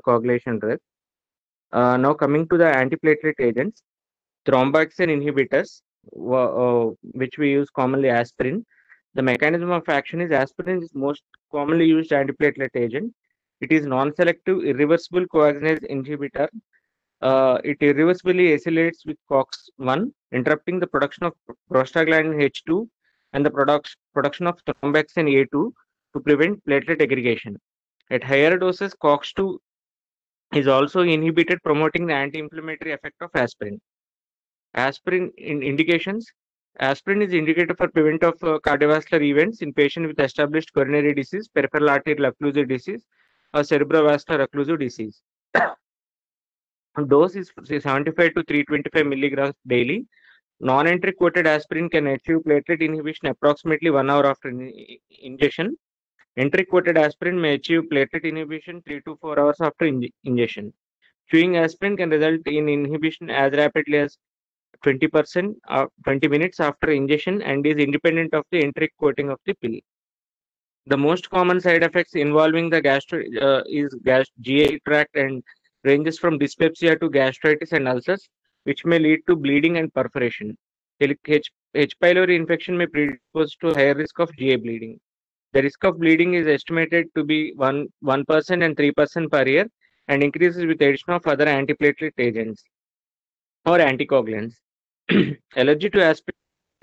coagulation drug. Now coming to the antiplatelet agents, thromboxane inhibitors, which we use commonly aspirin. The mechanism of action is aspirin is most commonly used antiplatelet agent. It is non-selective, irreversible coagulanase inhibitor. It irreversibly acylates with COX-1, interrupting the production of prostaglandin H2 and the production of thromboxane A2 to prevent platelet aggregation. At higher doses, COX-2 is also inhibited, promoting the anti-inflammatory effect of aspirin. Aspirin indications. Aspirin is indicated for prevent of cardiovascular events in patients with established coronary disease, peripheral arterial occlusive disease, or cerebrovascular occlusive disease. Dose is 75 to 325 milligrams daily. Non-entry coated aspirin can achieve platelet inhibition approximately 1 hour after ingestion. Entry coated aspirin may achieve platelet inhibition 3 to 4 hours after ingestion. Chewing aspirin can result in inhibition as rapidly as 20% 20 minutes after ingestion and is independent of the entry coating of the pill. The most common side effects involving the GI tract and ranges from dyspepsia to gastritis and ulcers, which may lead to bleeding and perforation. H. pylori infection may predispose to higher risk of GI bleeding. The risk of bleeding is estimated to be 1% and 3% per year and increases with the addition of other antiplatelet agents or anticoagulants. Allergy to aspirin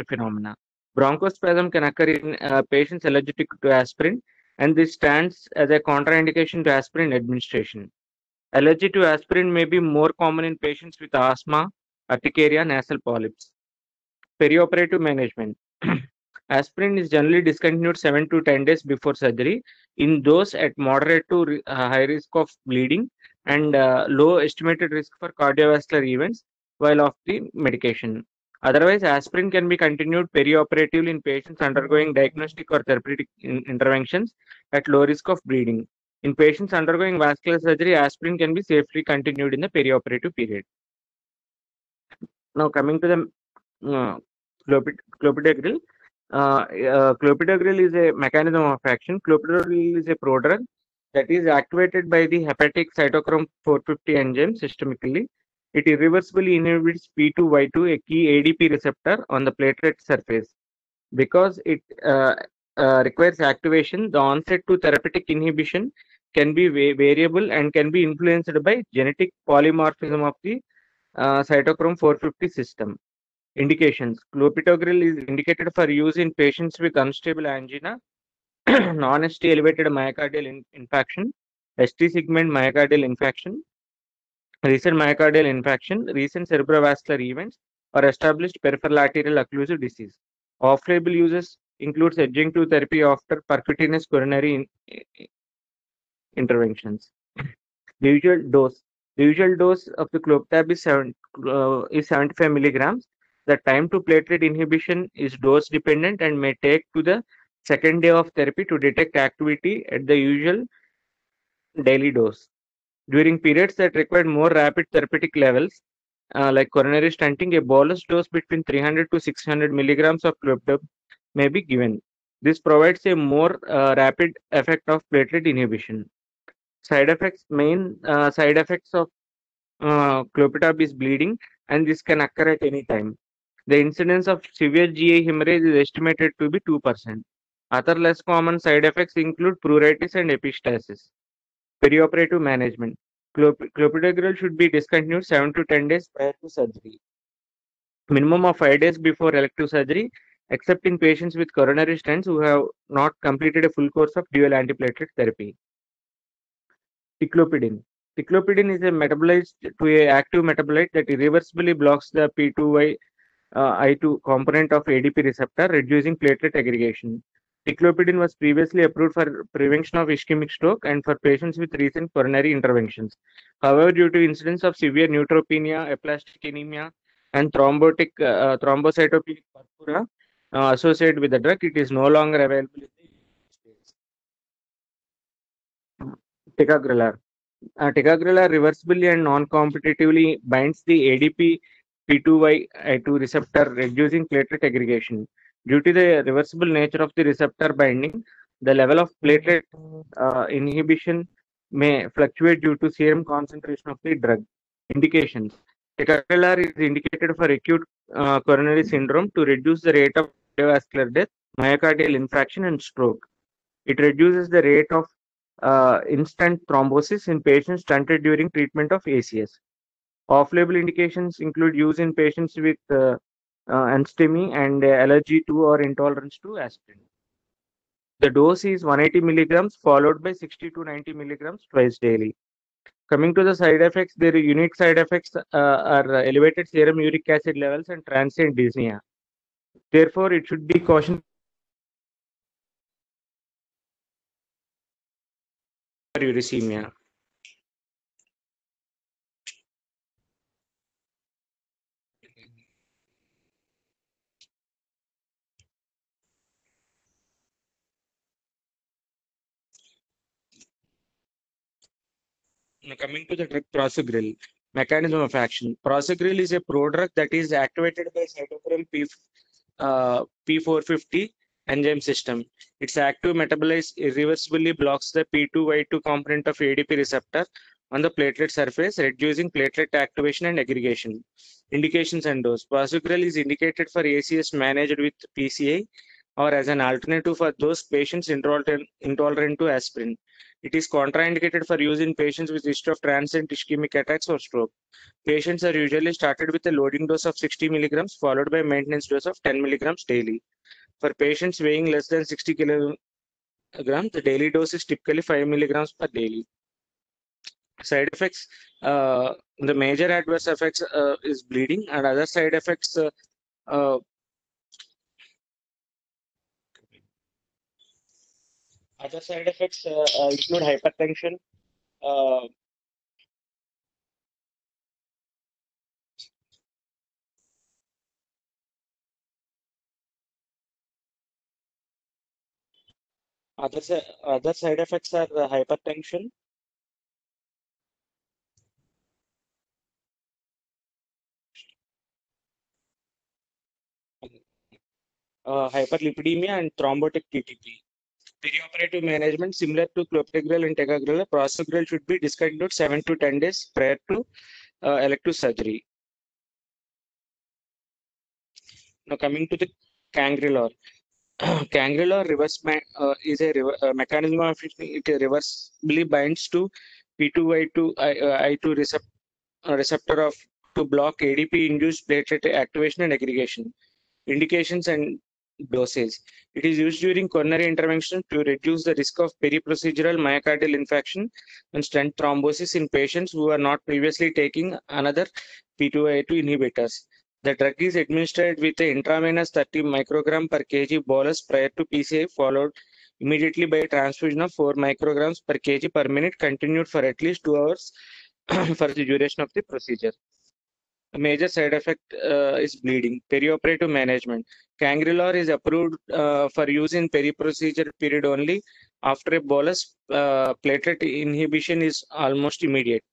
phenomena. Bronchospasm can occur in patients allergic to aspirin, and this stands as a contraindication to aspirin administration. Allergy to aspirin may be more common in patients with asthma, urticaria, nasal polyps. Perioperative management. Aspirin is generally discontinued 7 to 10 days before surgery in those at moderate to high risk of bleeding and low estimated risk for cardiovascular events while off the medication. Otherwise, aspirin can be continued perioperatively in patients undergoing diagnostic or therapeutic interventions at low risk of bleeding. In patients undergoing vascular surgery, aspirin can be safely continued in the perioperative period. Now, coming to the clopidogrel. Clopidogrel is a mechanism of action. Clopidogrel is a prodrug that is activated by the hepatic cytochrome 450 enzyme systemically. It irreversibly inhibits P2Y2, a key ADP receptor on the platelet surface. Because it requires activation, the onset to therapeutic inhibition can be variable and can be influenced by genetic polymorphism of the cytochrome 450 system. Indications. Clopidogrel is indicated for use in patients with unstable angina, non-ST elevated myocardial infarction, ST segment myocardial infarction, recent myocardial infarction, recent cerebrovascular events, or established peripheral arterial occlusive disease. Off-label uses includes adjunctive therapy after percutaneous coronary interventions. The usual dose. The usual dose of the clopidogrel is 75 milligrams. The time to platelet inhibition is dose dependent and may take to the second day of therapy to detect activity at the usual daily dose. During periods that require more rapid therapeutic levels, like coronary stenting, a bolus dose between 300 to 600 milligrams of clopidogrel may be given. This provides a more rapid effect of platelet inhibition. Side effects. Main side effects of clopidogrel is bleeding, and this can occur at any time. The incidence of severe GI hemorrhage is estimated to be 2%. Other less common side effects include pruritus and epistaxis. Perioperative management. Clopidogrel should be discontinued 7 to 10 days prior to surgery. Minimum of 5 days before elective surgery, except in patients with coronary stents who have not completed a full course of dual antiplatelet therapy. Ticlopidine. Ticlopidine is a metabolized to a active metabolite that irreversibly blocks the P2Y I2 component of ADP receptor, reducing platelet aggregation. Ticlopidine was previously approved for prevention of ischemic stroke and for patients with recent coronary interventions. However, due to incidence of severe neutropenia, aplastic anemia, and thrombocytopenic purpura associated with the drug, it is no longer available in the United States. Ticagrelor. Ticagrelor reversibly and non-competitively binds the ADP P2Y2 receptor, reducing platelet aggregation. Due to the reversible nature of the receptor binding, the level of platelet inhibition may fluctuate due to serum concentration of the drug. Indications. Ticagrelor is indicated for acute coronary syndrome to reduce the rate of cardiovascular death, myocardial infarction, and stroke. It reduces the rate of instant thrombosis in patients stunted during treatment of ACS. Off-label indications include use in patients with anstemy and allergy to or intolerance to aspirin. The dose is 180 milligrams followed by 60 to 90 milligrams twice daily. Coming to the side effects, their unique side effects are elevated serum uric acid levels and transient dyspnea. Therefore, it should be cautioned for uricemia. Now, coming to the drug prasugrel, mechanism of action. Prasugrel is a prodrug that is activated by cytochrome P450 enzyme system. Its active metabolite irreversibly blocks the P2Y2 component of ADP receptor on the platelet surface, reducing platelet activation and aggregation. Indications and dose. Prasugrel is indicated for ACS managed with PCI or as an alternative for those patients intolerant to aspirin. It is contraindicated for use in patients with history of transient ischemic attacks or stroke. Patients are usually started with a loading dose of 60 milligrams followed by maintenance dose of 10 milligrams daily. For patients weighing less than 60 kilograms, the daily dose is typically 5 milligrams per daily. Side effects, the major adverse effects is bleeding, and other side effects uh, include hypertension. Uh, other side effects are hypertension, hyperlipidemia, and thrombotic TTP. Perioperative management, similar to clopidogrel and ticagrelor, prasugrel should be discontinued 7 to 10 days prior to elective surgery. Now coming to the cangrelor. Cangrelor is a mechanism of it reversibly binds to P2Y2 I2 receptor of to block ADP induced platelet activation and aggregation. Indications and dosage. It is used during coronary intervention to reduce the risk of periprocedural myocardial infarction and stent thrombosis in patients who are not previously taking another P2A2 inhibitors. The drug is administered with an intravenous 30 microgram per kg bolus prior to PCI, followed immediately by a transfusion of 4 micrograms per kg per minute, continued for at least 2 hours for the duration of the procedure. A major side effect is bleeding. Perioperative management. Cangrelor is approved for use in peri-procedure period only. After a bolus, platelet inhibition is almost immediate.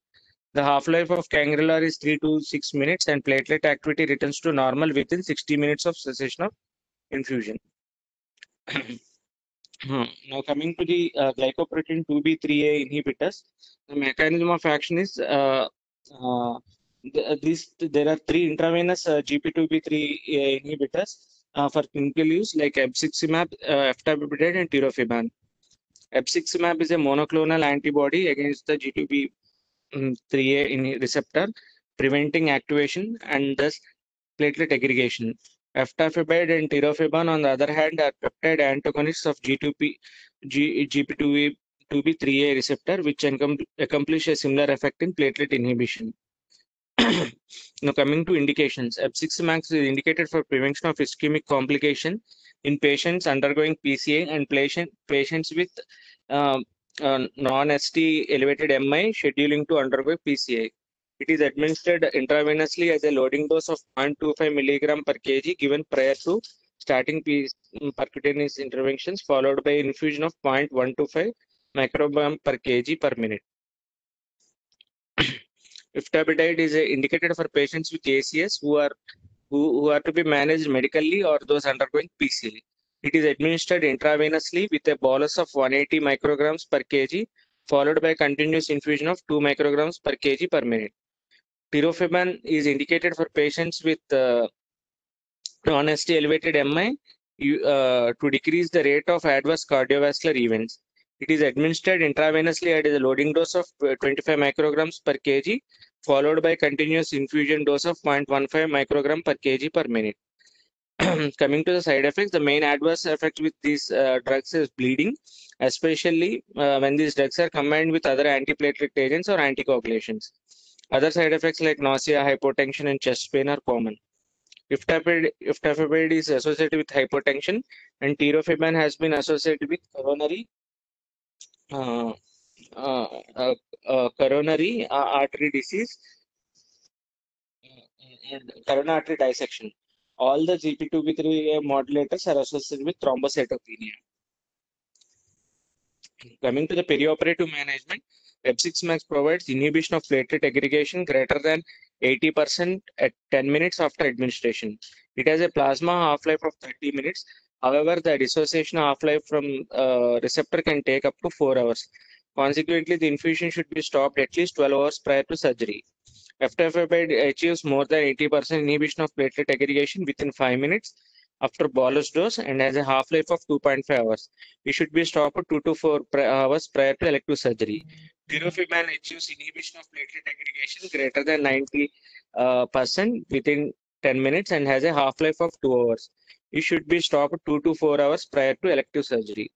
The half-life of Cangrelor is 3 to 6 minutes, and platelet activity returns to normal within 60 minutes of cessation of infusion. Now coming to the glycoprotein 2B3A inhibitors, the mechanism of action is there are three intravenous GP2B3 inhibitors for clinical use like abciximab, eftabipidine, and tirofiban. Abciximab is a monoclonal antibody against the G2B3A receptor, preventing activation and thus platelet aggregation. Eftabipide and tirofiban, on the other hand, are peptide antagonists of GP2B3A receptor, which accomplish a similar effect in platelet inhibition. Now, coming to indications, abciximab is indicated for prevention of ischemic complication in patients undergoing PCA and patients with non-ST elevated MI scheduling to undergo PCA. It is administered intravenously as a loading dose of 0.25 milligram per kg given prior to starting percutaneous interventions, followed by infusion of 0.125 microgram per kg per minute. Eftabipide is indicated for patients with ACS who are to be managed medically or those undergoing PCA. It is administered intravenously with a bolus of 180 micrograms per kg, followed by continuous infusion of 2 micrograms per kg per minute. Tirofiban is indicated for patients with non-ST elevated MI to decrease the rate of adverse cardiovascular events. It is administered intravenously at a loading dose of 25 micrograms per kg, followed by continuous infusion dose of 0.15 microgram per kg per minute. Coming to the side effects, the main adverse effect with these drugs is bleeding, especially when these drugs are combined with other antiplatelet agents or anticoagulations. Other side effects like nausea, hypotension, and chest pain are common. Iftaferbide is associated with hypotension, and tirofiban has been associated with uh, uh, coronary artery disease and coronary artery dissection. All the GP2B3 modulators are associated with thrombocytopenia. Coming to the perioperative management, Pepsix-Max provides inhibition of platelet aggregation greater than 80% at 10 minutes after administration. It has a plasma half-life of 30 minutes. However, the dissociation half-life from receptor can take up to 4 hours. Consequently, the infusion should be stopped at least 12 hours prior to surgery. Eftaferbide achieves more than 80% inhibition of platelet aggregation within 5 minutes after bolus dose and has a half-life of 2.5 hours. It should be stopped 2 to 4 hours prior to elective surgery. Tirofiban achieves inhibition of platelet aggregation greater than 90% within 10 minutes and has a half-life of 2 hours. It should be stopped 2 to 4 hours prior to elective surgery.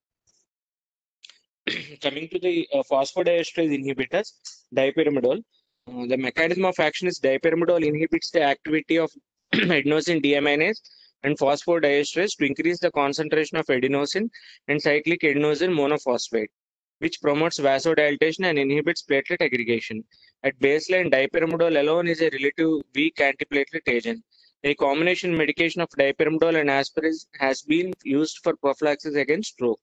Coming to the phosphodiesterase inhibitors, dipyrimidine. The mechanism of action is dipyrimidine inhibits the activity of adenosine deaminase and phosphodiesterase to increase the concentration of adenosine and cyclic adenosine monophosphate, which promotes vasodilatation and inhibits platelet aggregation. At baseline, dipyrimidine alone is a relative weak antiplatelet agent. A combination medication of dipyrimidine and aspirin has been used for prophylaxis against stroke.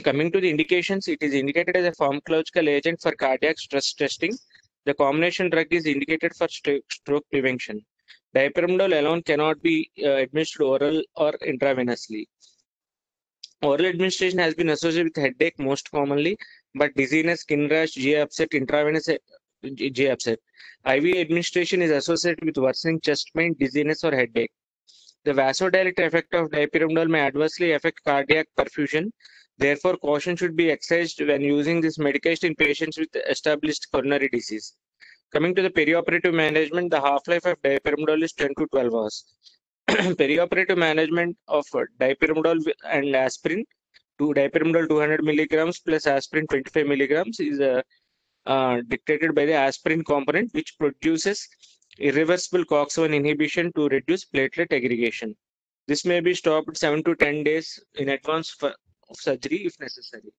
Coming to the indications, it is indicated as a pharmacological agent for cardiac stress testing. The combination drug is indicated for stroke prevention. Dipyrimidine alone cannot be administered oral or intravenously. Oral administration has been associated with headache most commonly, but dizziness, skin rash, GI upset, intravenous GI upset. IV administration is associated with worsening chest pain, dizziness, or headache. The vasodilator effect of dipyrimidine may adversely affect cardiac perfusion. Therefore, caution should be exercised when using this medication in patients with established coronary disease. Coming to the perioperative management, the half-life of dipyrimidine is 10 to 12 hours. Perioperative management of dipyrimidine and aspirin, dipyrimidine 200 milligrams plus aspirin 25 milligrams is dictated by the aspirin component, which produces irreversible COX-1 inhibition to reduce platelet aggregation. This may be stopped 7 to 10 days in advance of surgery if necessary.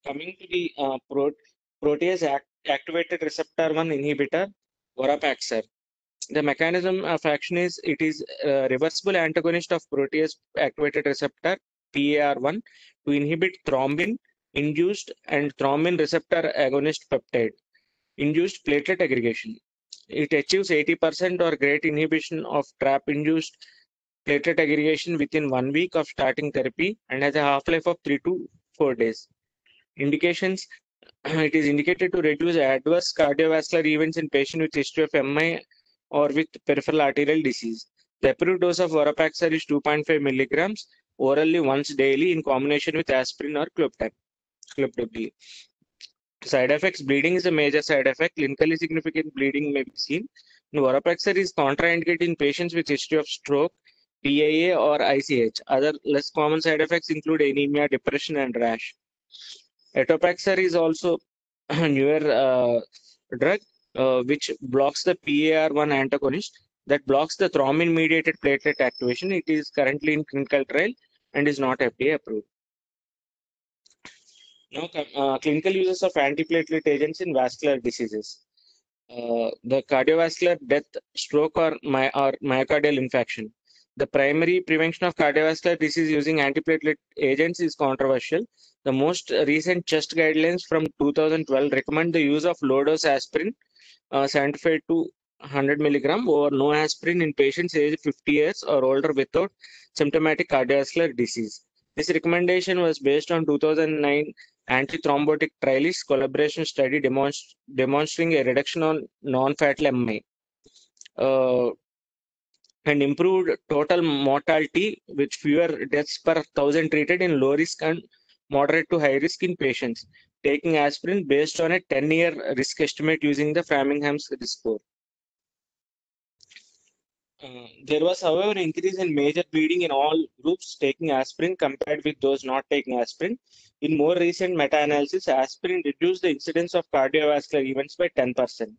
Coming to the protease activated receptor 1 inhibitor, Vorapaxar. The mechanism of action is it is a reversible antagonist of protease activated receptor PAR1 to inhibit thrombin induced and thrombin receptor agonist peptide induced platelet aggregation. It achieves 80% or greater inhibition of trap induced platelet aggregation within 1 week of starting therapy and has a half-life of 3 to 4 days. Indications: it is indicated to reduce adverse cardiovascular events in patients with history of MI or with peripheral arterial disease. The approved dose of Vorapaxar is 2.5 milligrams orally once daily in combination with aspirin or clopidogrel. Side effects: bleeding is a major side effect. Clinically significant bleeding may be seen. Vorapaxar is contraindicated in patients with history of stroke, PAA, or ICH. Other less common side effects include anemia, depression, and rash. Etopaxar is also a newer drug which blocks the PAR1 antagonist that blocks the thrombin-mediated platelet activation. It is currently in clinical trial and is not FDA approved. Now, clinical uses of antiplatelet agents in vascular diseases. The cardiovascular death, stroke, or myocardial infarction. The primary prevention of cardiovascular disease using antiplatelet agents is controversial. The most recent CHEST guidelines from 2012 recommend the use of low-dose aspirin, 75 to 100 milligram, or no aspirin in patients aged 50 years or older without symptomatic cardiovascular disease. This recommendation was based on 2009 Antithrombotic trials collaboration study demonstrating a reduction on non-fatal MI and improved total mortality with fewer deaths per thousand treated in low risk and moderate to high risk in patients taking aspirin based on a 10-year risk estimate using the Framingham's risk score. There was, however, increase in major bleeding in all groups taking aspirin compared with those not taking aspirin. In more recent meta-analysis, aspirin reduced the incidence of cardiovascular events by 10%,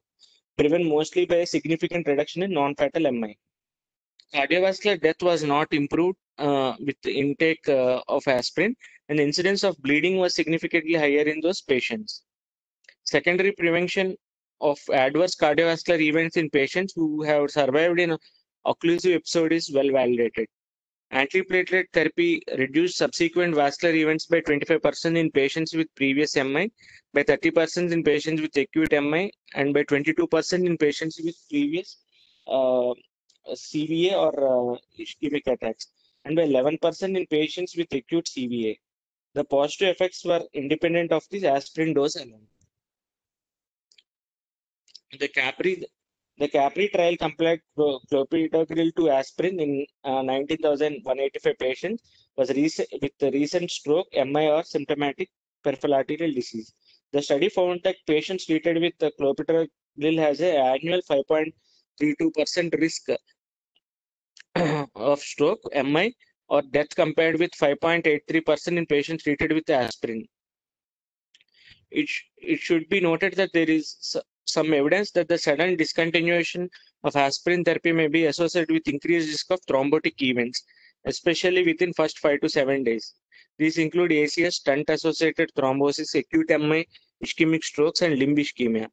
driven mostly by a significant reduction in non-fatal MI. Cardiovascular death was not improved with the intake of aspirin, and the incidence of bleeding was significantly higher in those patients. Secondary prevention of adverse cardiovascular events in patients who have survived in occlusive episode is well validated. Antiplatelet therapy reduced subsequent vascular events by 25% in patients with previous MI, by 30% in patients with acute MI, and by 22% in patients with previous CVA or ischemic attacks, and by 11% in patients with acute CVA. The positive effects were independent of the aspirin dose alone. The Capri trial compared clopidogrel to aspirin in 19,185 patients with recent stroke, MI, or symptomatic peripheral arterial disease. The study found that patients treated with clopidogrel has an annual 5.32% risk of stroke, MI, or death compared with 5.83% in patients treated with aspirin. It should be noted that there is some evidence that the sudden discontinuation of aspirin therapy may be associated with increased risk of thrombotic events, especially within first 5 to 7 days. These include ACS, stent-associated thrombosis, acute MI, ischemic strokes, and limb ischemia.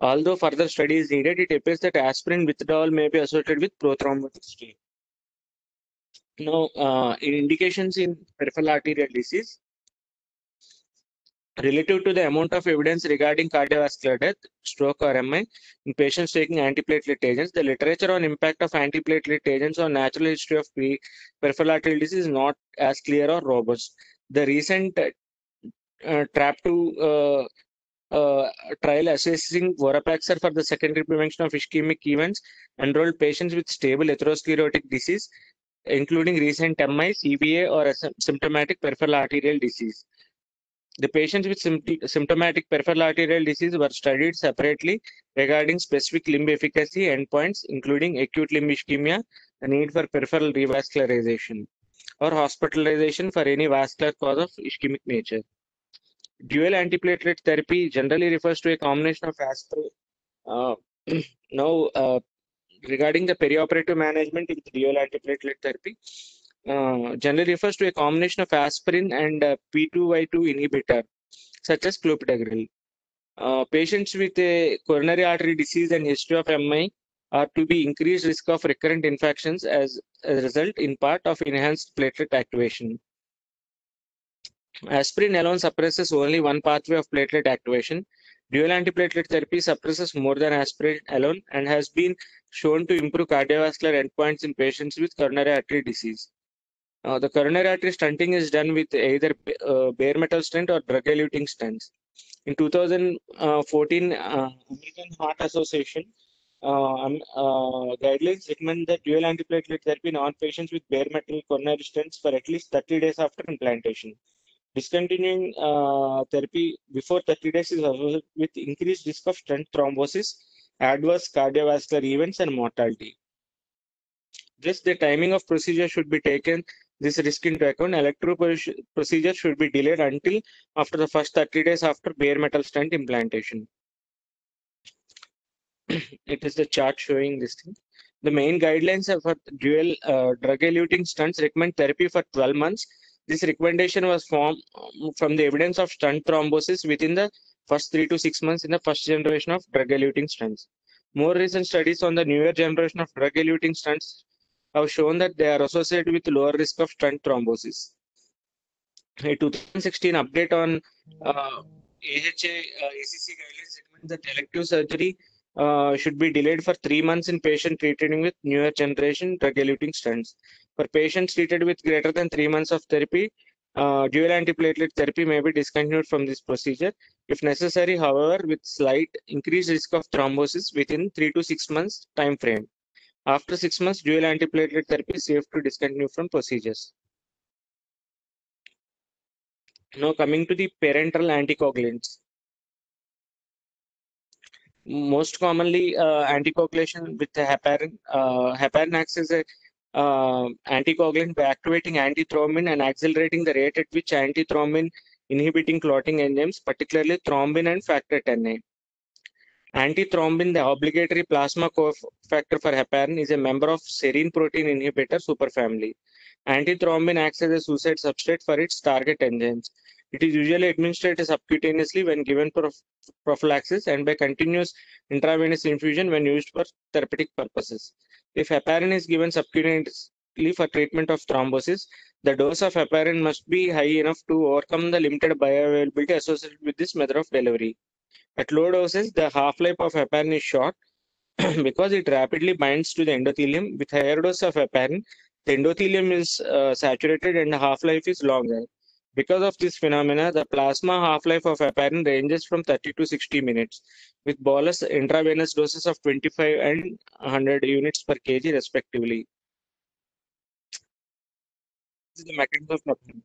Although further study is needed, it appears that aspirin withdrawal may be associated with prothrombotic strain. Now, in indications in peripheral arterial disease, relative to the amount of evidence regarding cardiovascular death, stroke, or MI in patients taking antiplatelet agents, the literature on impact of antiplatelet agents on natural history of peripheral arterial disease is not as clear or robust. The recent TRAP2 trial assessing Vorapaxar for the secondary prevention of ischemic events enrolled patients with stable atherosclerotic disease, including recent MI, CVA, or symptomatic peripheral arterial disease. The patients with symptomatic peripheral arterial disease were studied separately regarding specific limb efficacy endpoints, including acute limb ischemia, the need for peripheral revascularization, or hospitalization for any vascular cause of ischemic nature. Dual antiplatelet therapy generally refers to a combination of aspirin. Now, regarding the perioperative management with dual antiplatelet therapy, generally refers to a combination of aspirin and P2Y2 inhibitor, such as clopidogrel. Patients with a coronary artery disease and history of MI are to be increased risk of recurrent infections as a result, in part, of enhanced platelet activation. Aspirin alone suppresses only one pathway of platelet activation. Dual antiplatelet therapy suppresses more than aspirin alone and has been shown to improve cardiovascular endpoints in patients with coronary artery disease. The coronary artery stenting is done with either bare metal stent or drug-eluting stents. In 2014, American Heart Association guidelines recommend that dual antiplatelet therapy in all patients with bare metal coronary stents for at least 30 days after implantation. Discontinuing therapy before 30 days is associated with increased risk of stent thrombosis, adverse cardiovascular events, and mortality. Thus, the timing of procedure should be taken this risk into account. Electro procedure should be delayed until after the first 30 days after bare metal stent implantation. It is the chart showing this thing. The main guidelines for dual drug-eluting stents recommend therapy for 12 months. This recommendation was formed from the evidence of stent thrombosis within the first 3 to 6 months in the first generation of drug-eluting stents. More recent studies on the newer generation of drug-eluting stents have shown that they are associated with lower risk of stent thrombosis. A 2016 update on AHA ACC guidelines recommends that elective surgery should be delayed for 3 months in patients treated with newer generation drug-eluting stents. For patients treated with greater than 3 months of therapy, Dual antiplatelet therapy may be discontinued from this procedure if necessary, however, with slight increased risk of thrombosis within 3 to 6 months time frame. After 6 months, dual antiplatelet therapy is safe to discontinue from procedures. Now coming to the parenteral anticoagulants. Most commonly, anticoagulation with the heparin. Heparin acts as a anticoagulant by activating antithrombin and accelerating the rate at which antithrombin inhibiting clotting enzymes, particularly thrombin and factor 10A. Antithrombin, the obligatory plasma cofactor for heparin, is a member of serine protein inhibitor superfamily. Antithrombin acts as a suicide substrate for its target enzymes. It is usually administered subcutaneously when given for prophylaxis and by continuous intravenous infusion when used for therapeutic purposes. If heparin is given subcutaneously for treatment of thrombosis, the dose of heparin must be high enough to overcome the limited bioavailability associated with this method of delivery. At low doses, the half-life of heparin is short because it rapidly binds to the endothelium. With higher dose of heparin, the endothelium is saturated and the half-life is longer. Because of this phenomena, the plasma half-life of heparin ranges from 30 to 60 minutes, with bolus intravenous doses of 25 and 100 units per kg respectively. This is the mechanism of heparin.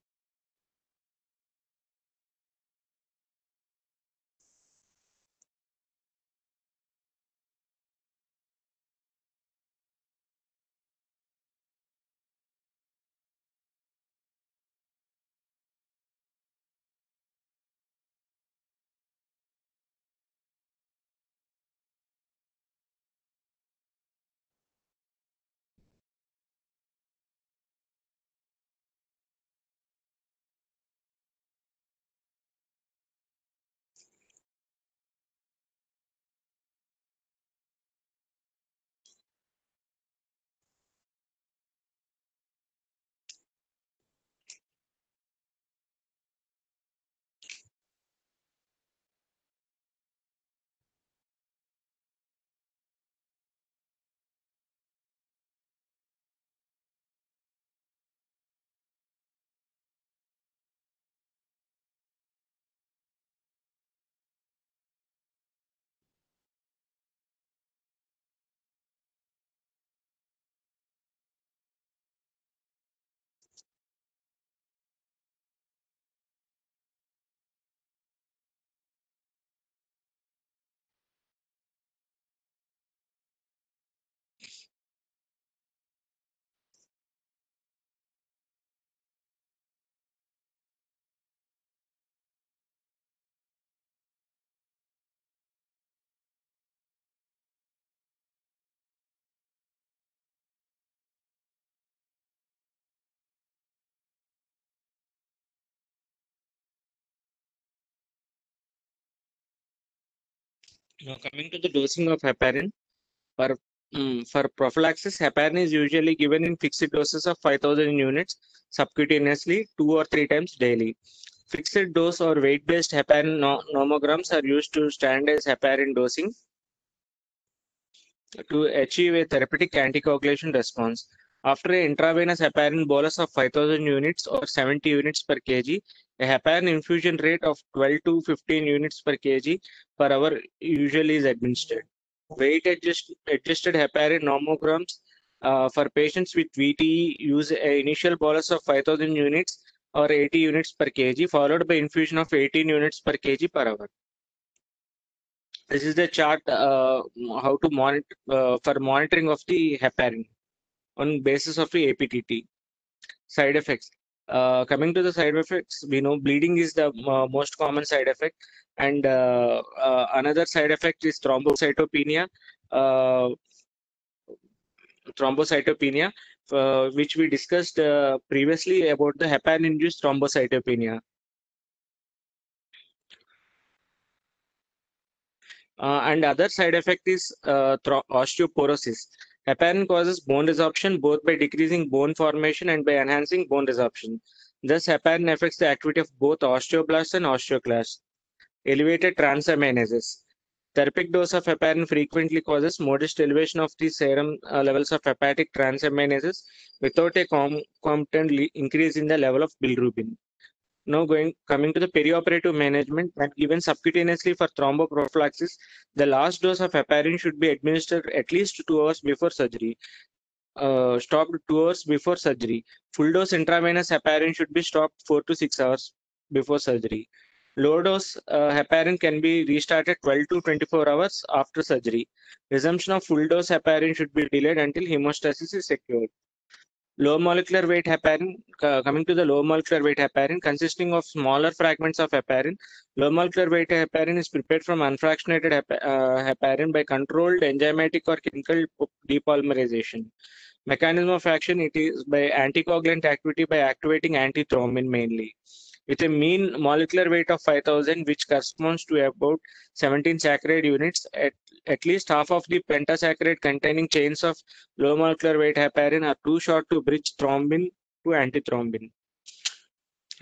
Now coming to the dosing of heparin. For, for prophylaxis, heparin is usually given in fixed doses of 5,000 units subcutaneously 2 or 3 times daily. Fixed dose or weight-based heparin nomograms are used to standardize heparin dosing to achieve a therapeutic anticoagulation response. After an intravenous heparin bolus of 5,000 units or 70 units per kg, a heparin infusion rate of 12 to 15 units per kg per hour usually is administered. Adjusted heparin nomograms for patients with VTE use an initial bolus of 5,000 units or 80 units per kg, followed by infusion of 18 units per kg per hour. This is the chart how to monitor for monitoring of the heparin on basis of the APTT. Side effects. Coming to the side effects, we know bleeding is the most common side effect, and another side effect is thrombocytopenia. Uh, thrombocytopenia, which we discussed previously about the heparin-induced thrombocytopenia. And other side effect is osteoporosis. Heparin causes bone resorption both by decreasing bone formation and by enhancing bone resorption. Thus, heparin affects the activity of both osteoblasts and osteoclasts. Elevated transaminases. Therapeutic dose of heparin frequently causes modest elevation of the serum levels of hepatic transaminases without a concomitant increase in the level of bilirubin. Now coming to the perioperative management, when given subcutaneously for thromboprophylaxis, the last dose of heparin should be administered at least 2 hours before surgery. Stopped 2 hours before surgery. Full dose intravenous heparin should be stopped 4 to 6 hours before surgery. Low dose heparin can be restarted 12 to 24 hours after surgery. Resumption of full dose heparin should be delayed until hemostasis is secured. Low molecular weight heparin, coming to the low molecular weight heparin, consisting of smaller fragments of heparin. Low molecular weight heparin is prepared from unfractionated heparin by controlled enzymatic or chemical depolymerization. Mechanism of action, it is by anticoagulant activity by activating antithrombin mainly. With a mean molecular weight of 5,000, which corresponds to about 17 saccharide units, at least half of the pentasaccharide containing chains of low molecular weight heparin are too short to bridge thrombin to antithrombin.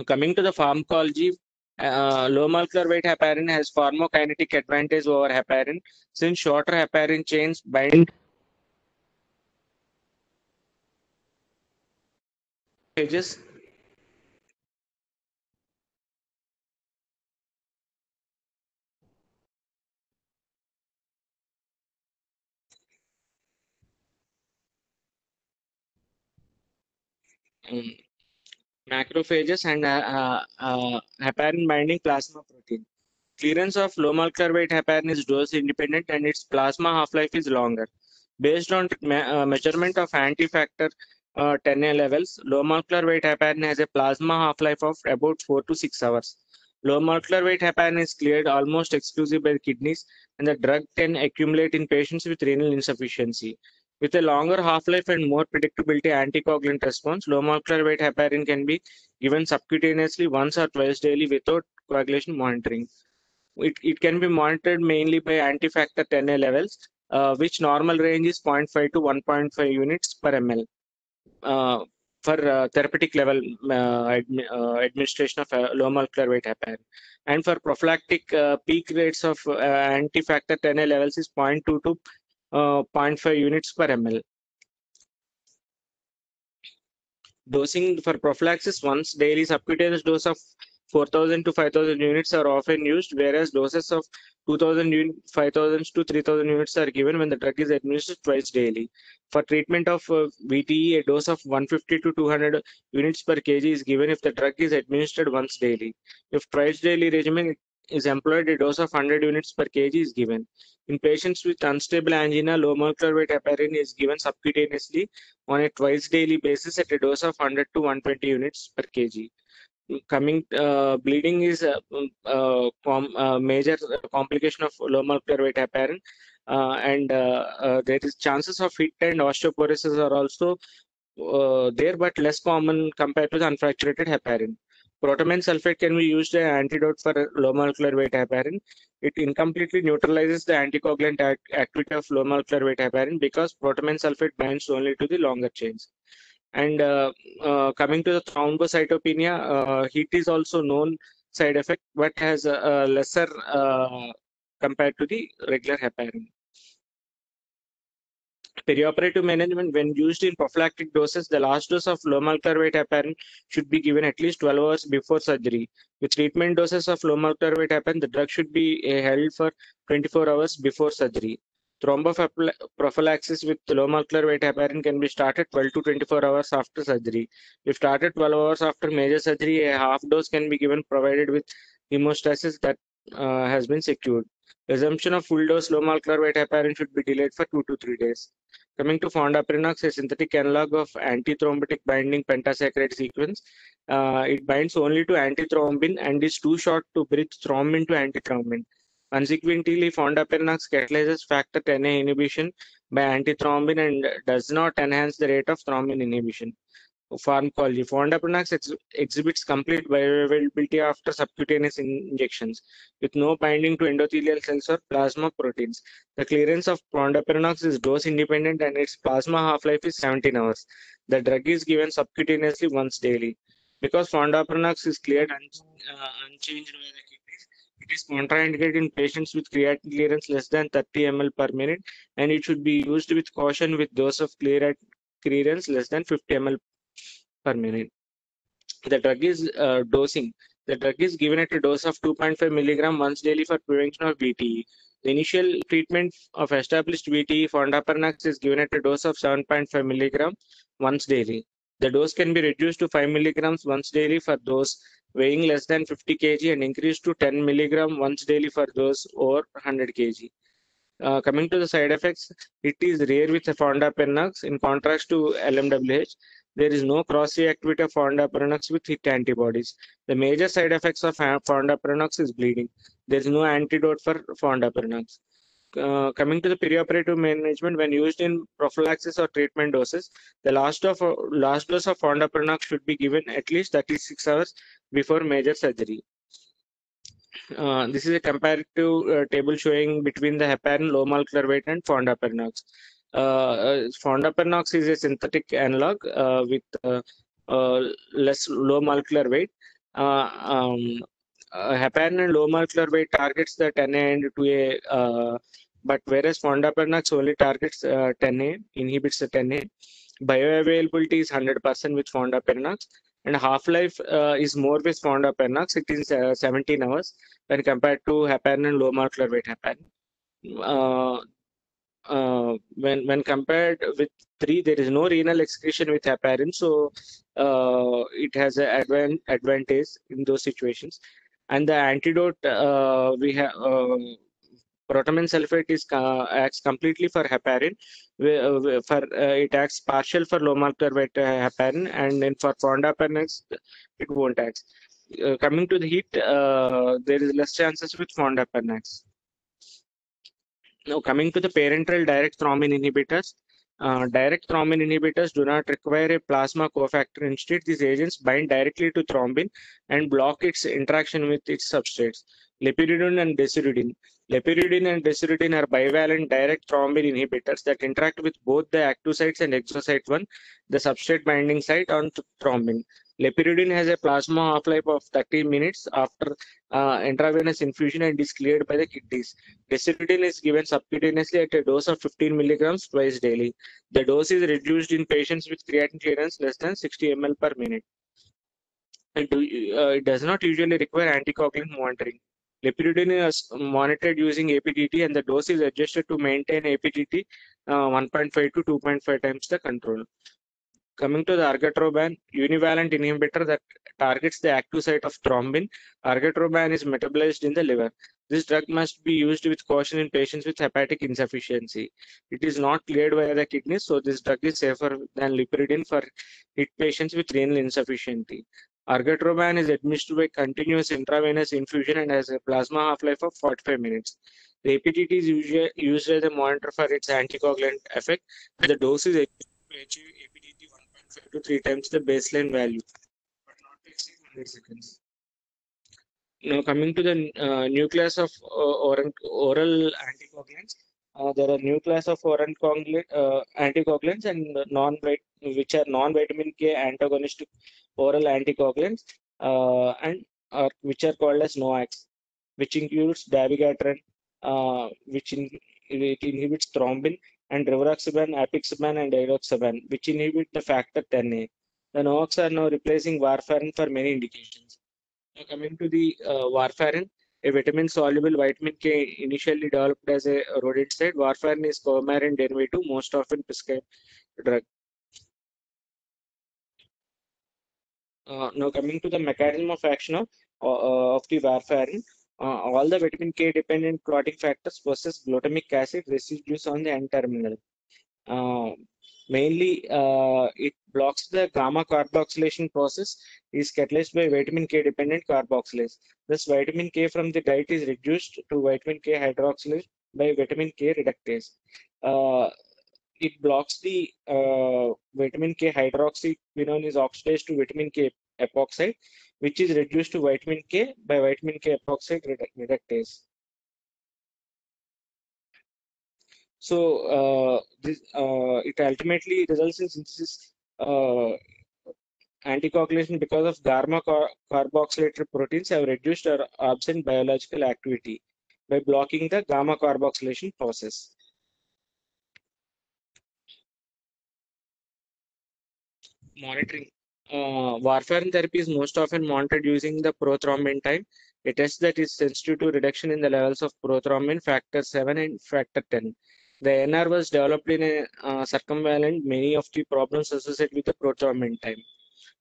Coming to the pharmacology, low molecular weight heparin has pharmacokinetic advantage over heparin since shorter heparin chains bind pages. Macrophages and heparin binding plasma protein. Clearance of low molecular weight heparin is dose independent and its plasma half-life is longer. Based on measurement of anti-factor 10A levels, low molecular weight heparin has a plasma half-life of about 4 to 6 hours. Low molecular weight heparin is cleared almost exclusively by the kidneys, and the drug can accumulate in patients with renal insufficiency. With a longer half-life and more predictability anticoagulant response, low molecular weight heparin can be given subcutaneously once or twice daily without coagulation monitoring. It can be monitored mainly by anti-factor 10A levels, which normal range is 0.5 to 1.5 units per ml. For therapeutic level administration of low molecular weight heparin. And for prophylactic, peak rates of anti-factor 10A levels is 0.2 to 0.5 units per ml. Dosing for prophylaxis, once daily subcutaneous dose of 4,000 to 5,000 units are often used, whereas doses of 2,000 5,000 to 3,000 units are given when the drug is administered twice daily. For treatment of VTE, a dose of 150 to 200 units per kg is given if the drug is administered once daily. If twice daily regimen is employed, a dose of 100 units per kg is given. In patients with unstable angina, low molecular weight heparin is given subcutaneously on a twice daily basis at a dose of 100 to 120 units per kg. Coming bleeding is a major complication of low molecular weight heparin, and there is chances of hit and osteoporosis are also there, but less common compared to the unfractionated heparin. Protamine sulfate can be used as an antidote for low molecular weight heparin. It incompletely neutralizes the anticoagulant activity of low molecular weight heparin because protamine sulfate binds only to the longer chains. And coming to the thrombocytopenia, heat is also known side effect, but has a lesser compared to the regular heparin. Perioperative management, when used in prophylactic doses, the last dose of low molecular weight heparin should be given at least 12 hours before surgery. With treatment doses of low molecular weight heparin, the drug should be held for 24 hours before surgery. Thromboprophylaxis with low molecular weight heparin can be started 12 to 24 hours after surgery. If started 12 hours after major surgery, a half dose can be given provided with hemostasis that has been secured. Resumption of full dose low molecular weight heparin should be delayed for 2 to 3 days. Coming to fondaparinux, a synthetic analog of antithrombotic binding pentasaccharide sequence, it binds only to antithrombin and is too short to bridge thrombin to antithrombin. Consequently, fondaparinux catalyzes factor 10A inhibition by antithrombin and does not enhance the rate of thrombin inhibition. Pharmacology. Fondaparinux exhibits complete bioavailability after subcutaneous injections with no binding to endothelial cells or plasma proteins. The clearance of fondaparinux is dose independent and its plasma half-life is 17 hours. The drug is given subcutaneously once daily. Because fondaparinux is cleared unchanged by the kidneys, it is contraindicated in patients with creatinine clearance less than 30 ml per minute, and it should be used with caution with dose of clearance less than 50 ml per minute. The drug is dosing. The drug is given at a dose of 2.5 milligram once daily for prevention of VTE. The initial treatment of established VTE, fondaparinux, is given at a dose of 7.5 milligram once daily. The dose can be reduced to 5 milligrams once daily for those weighing less than 50 kg and increased to 10 milligram once daily for those over 100 kg. Coming to the side effects, it is rare with fondaparinux. In contrast to LMWH, there is no cross-reactivity of fondaparinux with HIT antibodies. The major side effects of fondaparinux is bleeding. There is no antidote for fondaparinux. Coming to the perioperative management, when used in prophylaxis or treatment doses, the last dose of fondaparinux should be given at least 36 hours before major surgery. This is a comparative table showing between the heparin, low molecular weight, and fondaparinux. Fondaparinux is a synthetic analog with less low molecular weight. Heparin and low molecular weight targets the 10A and 2A, but whereas fondaparinux only targets 10A, inhibits the 10A. Bioavailability is 100% with fondaparinux, and half-life is more with fondaparinux. It is 17 hours when compared to heparin and low molecular weight heparin. When compared with 3, there is no renal excretion with heparin, so it has an advantage in those situations. And the antidote, we have protamine sulfate is acts completely for heparin. It acts partial for low molecular weight heparin, and then for fondaparinux it won't act. Coming to the heat, there is less chances with fondaparinux. Now, coming to the parenteral direct thrombin inhibitors, direct thrombin inhibitors do not require a plasma cofactor. Instead, these agents bind directly to thrombin and block its interaction with its substrates. Lepiridine and desiridine. Lepiridine and desiridine are bivalent direct thrombin inhibitors that interact with both the active sites and exosite 1, the substrate binding site on thrombin. Lepiridine has a plasma half-life of 30 minutes after intravenous infusion and is cleared by the kidneys. Desiridine is given subcutaneously at a dose of 15 milligrams twice daily. The dose is reduced in patients with creatinine clearance less than 60 ml per minute. It does not usually require anticoagulant monitoring. Lepiridine is monitored using APTT, and the dose is adjusted to maintain APTT 1.5 to 2.5 times the control. Coming to the argatroban, univalent inhibitor that targets the active site of thrombin, argatroban is metabolized in the liver. This drug must be used with caution in patients with hepatic insufficiency. It is not cleared via the kidneys, so this drug is safer than lipiridine for HIT patients with renal insufficiency. Argatroban is administered by continuous intravenous infusion and has a plasma half-life of 45 minutes. The APTT is used as a monitor for its anticoagulant effect, and the dose is to achieve APTT 1.5 to 3 times the baseline value, but not to exceed 100 seconds. Now, coming to the new class of oral anticoagulants, there are new class of oral anticoagulants and which are non-vitamin K antagonistic oral anticoagulants, and which are called as NOACs, which includes dabigatran, it inhibits thrombin, and rivaroxaban, apixaban, and diroxaban, which inhibit the factor 10A. The NOACs are now replacing warfarin for many indications. Now, coming to the warfarin, a vitamin-soluble vitamin K initially developed as a rodenticide, warfarin is coumarin derivative, most often prescribed drug. Now, coming to the mechanism of action of the warfarin, all the vitamin K dependent clotting factors possess glutamic acid residues on the N-terminal. Mainly, it blocks the gamma carboxylation process, is catalyzed by vitamin K dependent carboxylase. Thus, vitamin K from the diet is reduced to vitamin K hydroxylase by vitamin K reductase. It blocks the vitamin K hydroxyquinone is oxidized to vitamin K epoxide, which is reduced to vitamin K by vitamin K epoxide reductase. So it ultimately results in synthesis anticoagulation because of gamma carboxylated proteins have reduced or absent biological activity by blocking the gamma carboxylation process. Monitoring. Warfarin therapy is most often monitored using the prothrombin time, a test that is sensitive to reduction in the levels of prothrombin factor 7 and factor 10. The NR was developed in a circumvent many of the problems associated with the prothrombin time.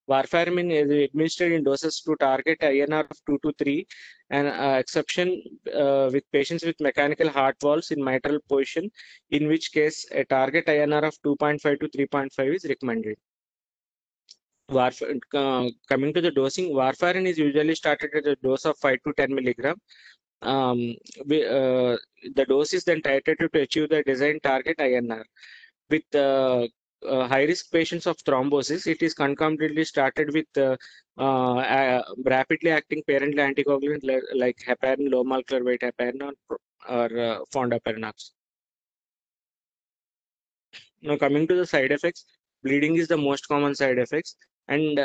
Warfarin is administered in doses to target INR of 2 to 3, an exception with patients with mechanical heart valves in mitral position, in which case a target INR of 2.5 to 3.5 is recommended. Coming to the dosing, warfarin is usually started at a dose of 5 to 10 milligram. Um, the dose is then titrated to achieve the designed target INR. With high risk patients of thrombosis, it is concomitantly started with rapidly acting parental anticoagulant like heparin, low molecular weight heparin, or fondaparinux. Now, coming to the side effects, bleeding is the most common side effects, and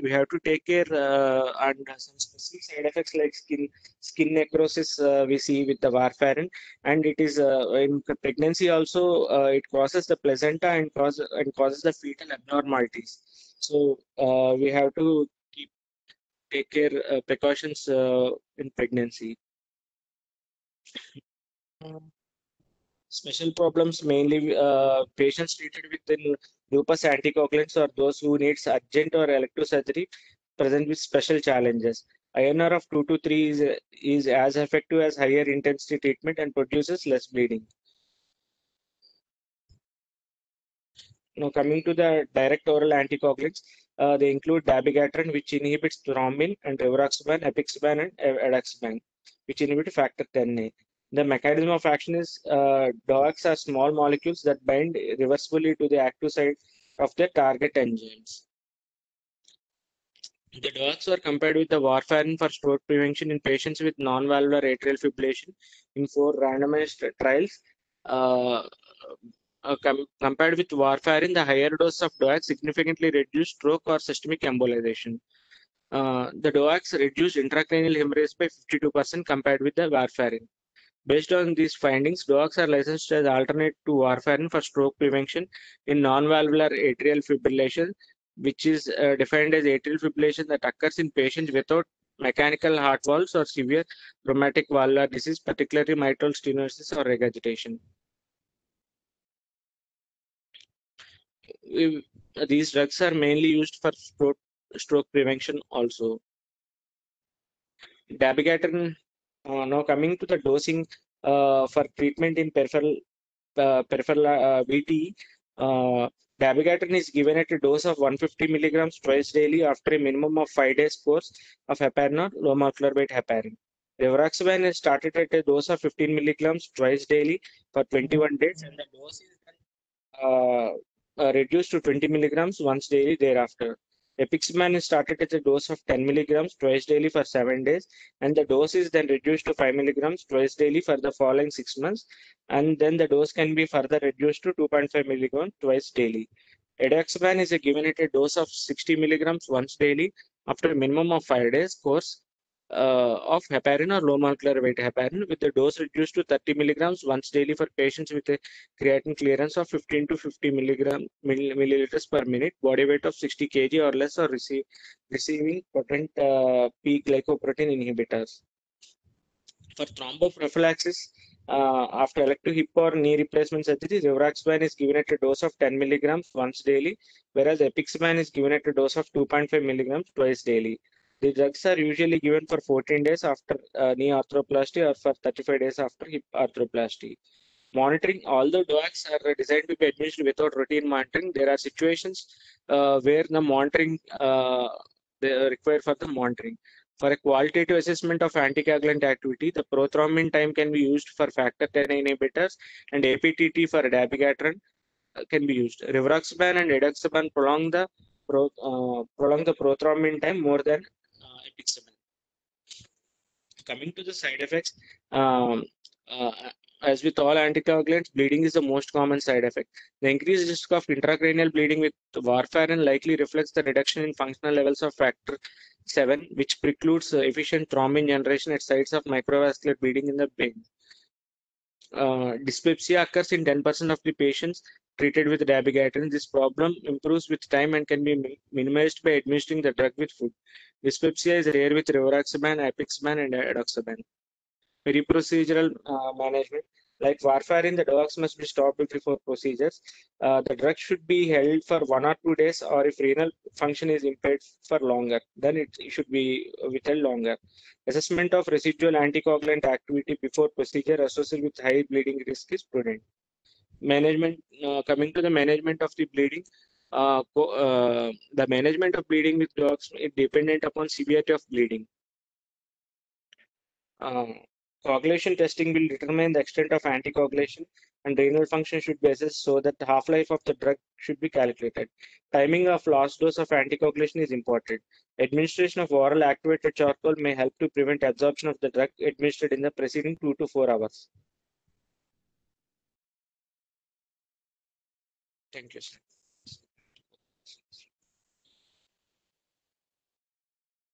we have to take care and some specific side effects like skin necrosis we see with the warfarin, and it is in pregnancy also it causes the placenta and causes the fetal abnormalities. So we have to take care precautions in pregnancy. Special problems mainly patients treated with the lupus anticoagulants or those who needs urgent or elective surgery present with special challenges. INR of 2 to 3 is as effective as higher intensity treatment and produces less bleeding. Now coming to the direct oral anticoagulants, they include dabigatran, which inhibits thrombin, and rivaroxaban, apixaban, and edaxaban, which inhibit factor 10A. The mechanism of action is DOACs are small molecules that bind reversibly to the active site of the target enzymes. The DOACs were compared with the warfarin for stroke prevention in patients with non-valvular atrial fibrillation in 4 randomized trials. Uh, Compared with warfarin, the higher dose of DOAC significantly reduced stroke or systemic embolization. The DOACs reduced intracranial hemorrhage by 52% compared with the warfarin. Based on these findings, DOACs are licensed as alternate to warfarin for stroke prevention in non-valvular atrial fibrillation, which is defined as atrial fibrillation that occurs in patients without mechanical heart valves or severe rheumatic valvular disease, particularly mitral stenosis or regurgitation. These drugs are mainly used for stroke prevention also. Dabigatran, now coming to the dosing for treatment in peripheral VT, dabigatran is given at a dose of 150 milligrams twice daily after a minimum of 5 days course of heparin or low molecular weight heparin. Rivaroxaban is started at a dose of 15 milligrams twice daily for 21 days, and the dose is reduced to 20 milligrams once daily thereafter. Apixaban is started at a dose of 10 milligrams twice daily for 7 days, and the dose is then reduced to 5 milligrams twice daily for the following 6 months, and then the dose can be further reduced to 2.5 milligrams twice daily. Edaxaban is given at a dose of 60 milligrams once daily after a minimum of 5 days course of heparin or low molecular weight heparin, with the dose reduced to 30 milligrams once daily for patients with a creatinine clearance of 15 to 50 milliliters per minute, body weight of 60 kg or less, or receiving potent P glycoprotein inhibitors. For thromboprophylaxis, after elective hip or knee replacement surgery, rivaroxaban is given at a dose of 10 milligrams once daily, whereas apixaban is given at a dose of 2.5 milligrams twice daily. The drugs are usually given for 14 days after knee arthroplasty or for 35 days after hip arthroplasty. Monitoring, although DOACs are designed to be administered without routine monitoring, there are situations where the monitoring they are required for the monitoring. For a qualitative assessment of anticoagulant activity, the prothrombin time can be used for factor 10 inhibitors, and APTT for dabigatran can be used. Rivaroxaban and edaxaban prolong the prothrombin time more than apixaban. Coming to the side effects, um, uh, as with all anticoagulants, bleeding is the most common side effect. The increased risk of intracranial bleeding with warfarin likely reflects the reduction in functional levels of factor 7, which precludes efficient thrombin generation at sites of microvascular bleeding in the brain. Dyspepsia occurs in 10% of the patients treated with dabigatran. This problem improves with time and can be minimized by administering the drug with food. Dyspepsia is rare with rivaroxaban, apixaban, and edoxaban. Periprocedural management. Like warfarin, the dogs must be stopped before procedures. The drug should be held for 1 or 2 days, or if renal function is impaired for longer, then it should be withheld longer. Assessment of residual anticoagulant activity before procedure associated with high bleeding risk is prudent. Management, coming to the management of the bleeding, the management of bleeding with dogs is dependent upon severity of bleeding. Coagulation testing will determine the extent of anticoagulation, and renal function should be assessed so that the half-life of the drug should be calculated. Timing of last dose of anticoagulation is important. Administration of oral activated charcoal may help to prevent absorption of the drug administered in the preceding 2 to 4 hours. Thank you, sir.